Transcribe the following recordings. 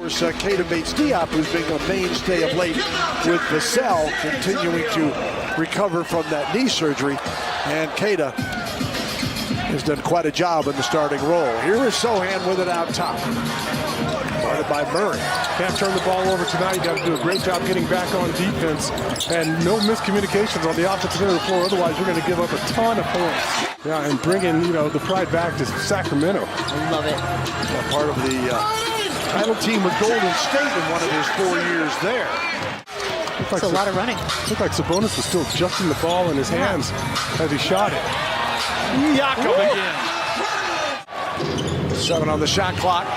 course, Keita Bates-Diop, who's been a mainstay of late with Vassell, continuing to recover from that knee surgery. And Keita has done quite a job in the starting role. Here is Sohan with it out top. Guarded by Murray. Can't turn the ball over tonight. You got to do a great job getting back on defense. And no miscommunications on the offensive end of the floor. Otherwise, you're going to give up a ton of points. Yeah, and bringing, the pride back to Sacramento. I love it. Part of the title team with Golden State in one of his 4 years there. It's a lot of running. Looked like Sabonis was still adjusting the ball in his hands as he shot it. Jakob again. 7 on the shot clock.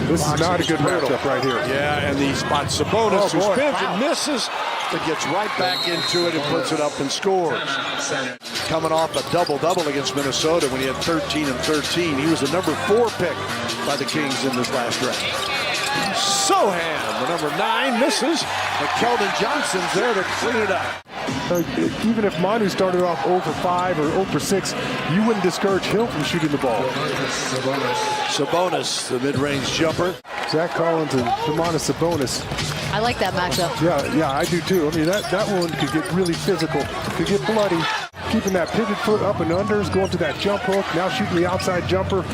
This is not a good matchup right here. Yeah, and he spots Sabonis, who spins and misses, but gets right back into it and puts it up and scores. Coming off a double-double against Minnesota when he had 13 and 13. He was the number 4 pick by the Kings in this last draft. Sohan, the number 9, misses, but Keldon Johnson's there to clean it up. Even if Manu started off 0 for 5 or 0 for 6, you wouldn't discourage him from shooting the ball. Sabonis, the mid-range jumper. Zach Collins and Domantas Sabonis. I like that matchup. Yeah, I do too. I mean, that one could get really physical, could get bloody. Keeping that pivot foot up and unders, going to that jump hook, now shooting the outside jumper.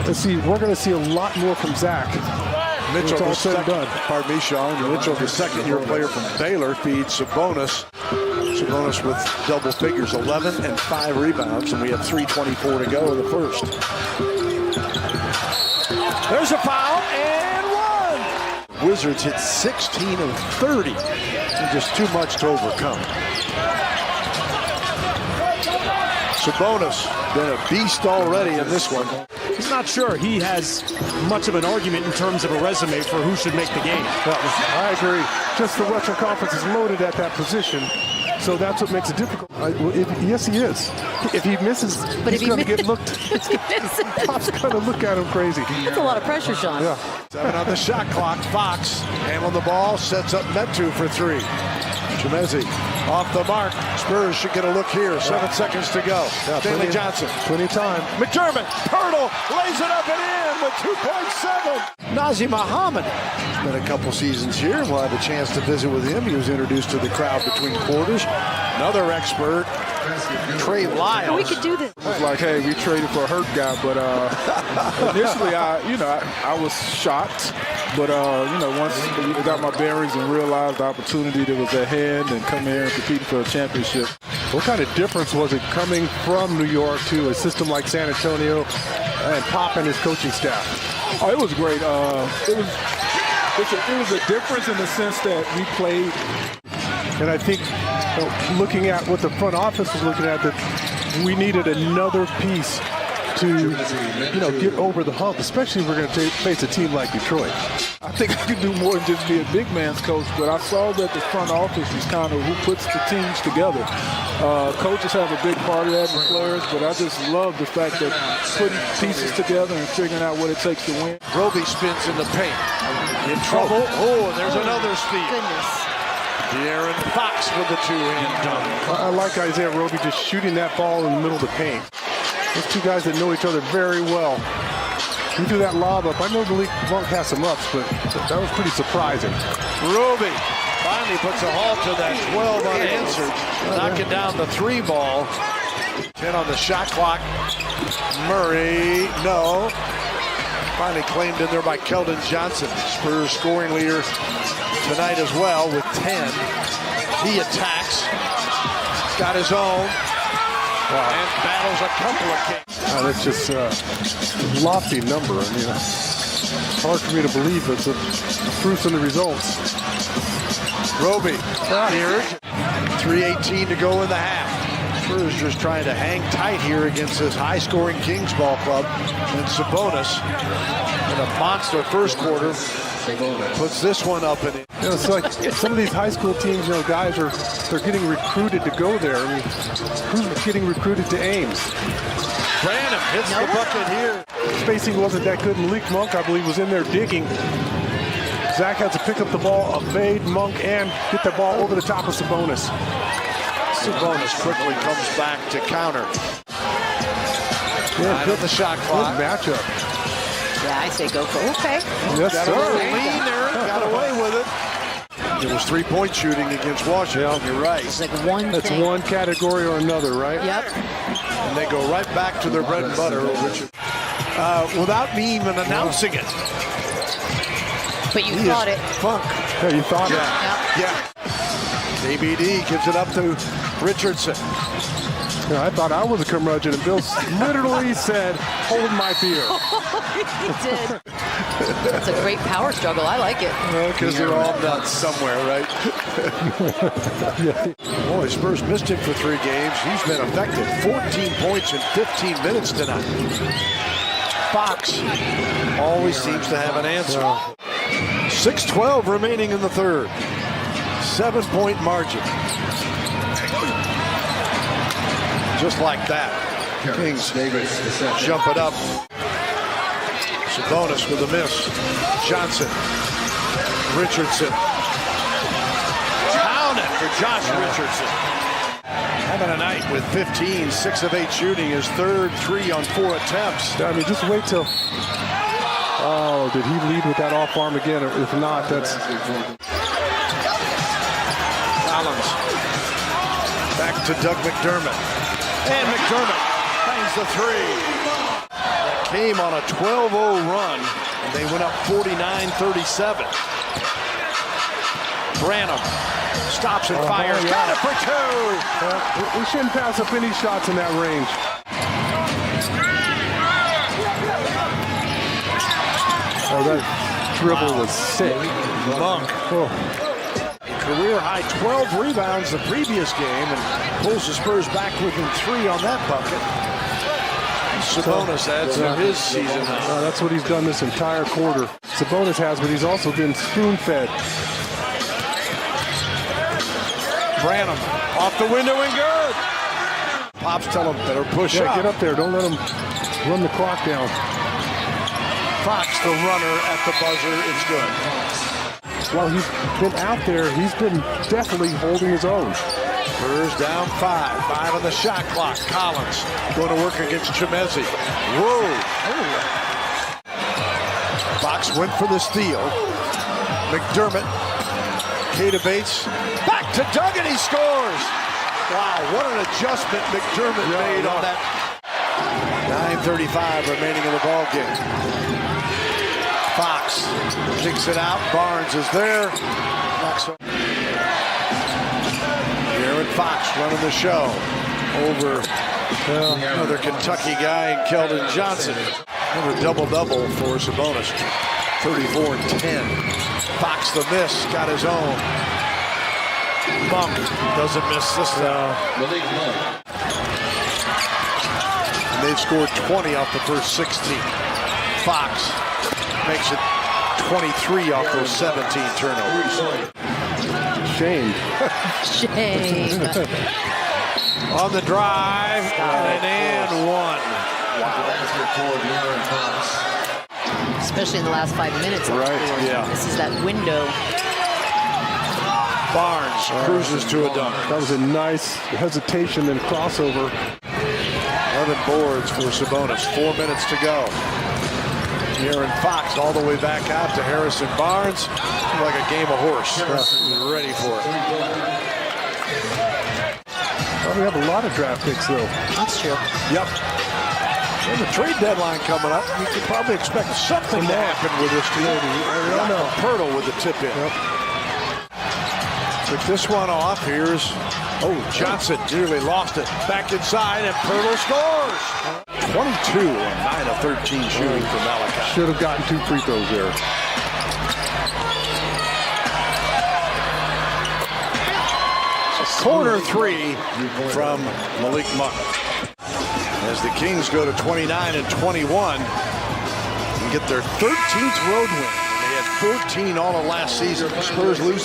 Let's see, we're going to see a lot more from Zach. Mitchell, all said and done. Pardon me, Sean. Mitchell, the second-year player from Baylor, feeds Sabonis. Sabonis with double figures, 11 and 5 rebounds, and we have 3:24 to go in the first. There's a foul and 1. Wizards hit 16 of 30, and just too much to overcome. Sabonis been a beast already in this one. He's not sure he has much of an argument in terms of a resume for who should make the game. I agree. Just the Western Conference is loaded at that position, so that's what makes it difficult. Yes, he is. If he misses, he's going to get looked. Pop's going to look at him crazy. That's a lot of pressure, Sean. Yeah. 7 on the shot clock. Fox handling the ball, sets up Metu for 3. Chemezi off the mark. Spurs should get a look here. 7 seconds to go. Yeah, Stanley Johnson. Plenty of time. McDermott. Pirtle lays it up and in with 2.7. Nazir Muhammad. It's been a couple seasons here. We'll have a chance to visit with him. He was introduced to the crowd between quarters. Another expert, Trey Lyles. We could do this. It's like, hey, we traded for a hurt guy, but initially, I was shocked. But, once I got my bearings and realized the opportunity that was at hand and come here and compete for a championship. What kind of difference was it coming from New York to a system like San Antonio and Pop and his coaching staff? Oh, it was great. It was a difference in the sense that we played. And I think looking at what the front office was looking at, that we needed another piece to, get over the hump, especially if we're going to face a team like Detroit. I think I could do more than just be a big man's coach, but I saw that the front office is kind of who puts the teams together. Coaches have a big part of that, and players, but I just love the fact that putting pieces together and figuring out what it takes to win. Roby spins in the paint. In trouble. Oh, and there's another steal. Goodness. De'Aaron Fox with the 2-hand dunk. I like Isaiah Roby just shooting that ball in the middle of the paint. Those two guys that know each other very well. He threw that lob up. I know the league won't have some ups, but that was pretty surprising. Roby finally puts a halt to that 12 unanswered, knocking down the 3 ball. 10 on the shot clock. Murray, no. Finally claimed in there by Keldon Johnson. Spurs scoring leader tonight as well with 10. He attacks. Got his own. And battles a couple of kicks. That's just a lofty number. I mean, it's hard for me to believe, but the proofs and the results. Roby, here, 3:18 to go in the half. Spurs just trying to hang tight here against this high-scoring Kings ball club. And Sabonis, in a monster first quarter, puts this one up and in. It's like some of these high school teams, guys they're getting recruited to go there. I mean, who's getting recruited to Ames? Branham hits the bucket here. Spacing wasn't that good, and Malik Monk, I believe, was in there digging. Zach had to pick up the ball, evade Monk, and get the ball over the top of Sabonis. Sabonis quickly comes back to counter. Yeah, good the shot clock. Good matchup. Yeah, I say go for it. Okay. Yes, Got a sir. little lean there. Got away with it. It was three-point shooting against Washington. You're right. It's like one That's thing. one category or another, right? Yep. And they go right back to their bread and butter, which, without me even announcing it. But you He thought is it. funk. Yeah, you thought it. Yeah. ABD gives it up to Richardson. Yeah, I thought I was a curmudgeon, and Bill literally said, hold my beer. He did. It's a great power struggle. I like it. Because they're all nuts somewhere, right? Boy, Spurs missed him for 3 games. He's been effective. 14 points in 15 minutes tonight. Fox always seems to have an answer. 6:12 remaining in the third. 7-point margin. Just like that. Kings jump it up. Sabonis with a miss. Johnson. Richardson. Down it for Josh Richardson. Having a night with 15, 6 of 8 shooting, his third 3 on 4 attempts. I mean, just wait till. Oh, did he lead with that off arm again? Or if not, that's. Collins. Back to Doug McDermott. And McDermott bangs the 3. That came on a 12-0 run, and they went up 49-37. Branham stops and fires. Yeah. Got it for 2. We shouldn't pass up any shots in that range. Oh, that dribble was sick. Monk. Oh. Career high 12 rebounds the previous game and pulls the Spurs back within 3 on that bucket. Sabonis adds to his season high. That's what he's done this entire quarter. Sabonis has, but he's also been spoon-fed. Branham off the window and good. Pops tell him better push Yeah, up. get up there. Don't let him run the clock down. Fox the runner at the buzzer. It's good. While he's been out there, he's been definitely holding his own. Spurs down 5 on the shot clock. Collins going to work against Chemezi. Whoa. Fox went for the steal. McDermott. Kata Bates. Back to Doug and he scores. Wow, what an adjustment McDermott made on that. 9:35 remaining in the ball game. Fox kicks it out. Barnes is there. Aaron Fox running the show over another Kentucky guy in Keldon Johnson. Another double-double for Sabonis. 34 and 10. Fox the miss, got his own. Monk doesn't miss this time. And they've scored 20 off the first 16. Fox makes it 23 off those 17 turnovers. Shame. Shame. On the drive, and one. Especially in the last 5 minutes. Right, yeah. This is that window. Barnes cruises to a dunk. That was a nice hesitation and crossover. 11 boards for Sabonis. 4 minutes to go. Aaron Fox all the way back out to Harrison Barnes. Like a game of horse. Ready for it. Well, we have a lot of draft picks, though. That's true. Yep. And the trade deadline coming up. You could probably expect something to happen with this team. Not Pirtle with the tip in. Yep. Took this one off. Here's Johnson nearly lost it. Back inside and Pirtle scores. 22 on 9 of 13 shooting for Malachi. Should have gotten 2 free throws there. Corner 3 from Malik Monk. As the Kings go to 29 and 21 and get their 13th road win. They had 14 all of last season. The Spurs lose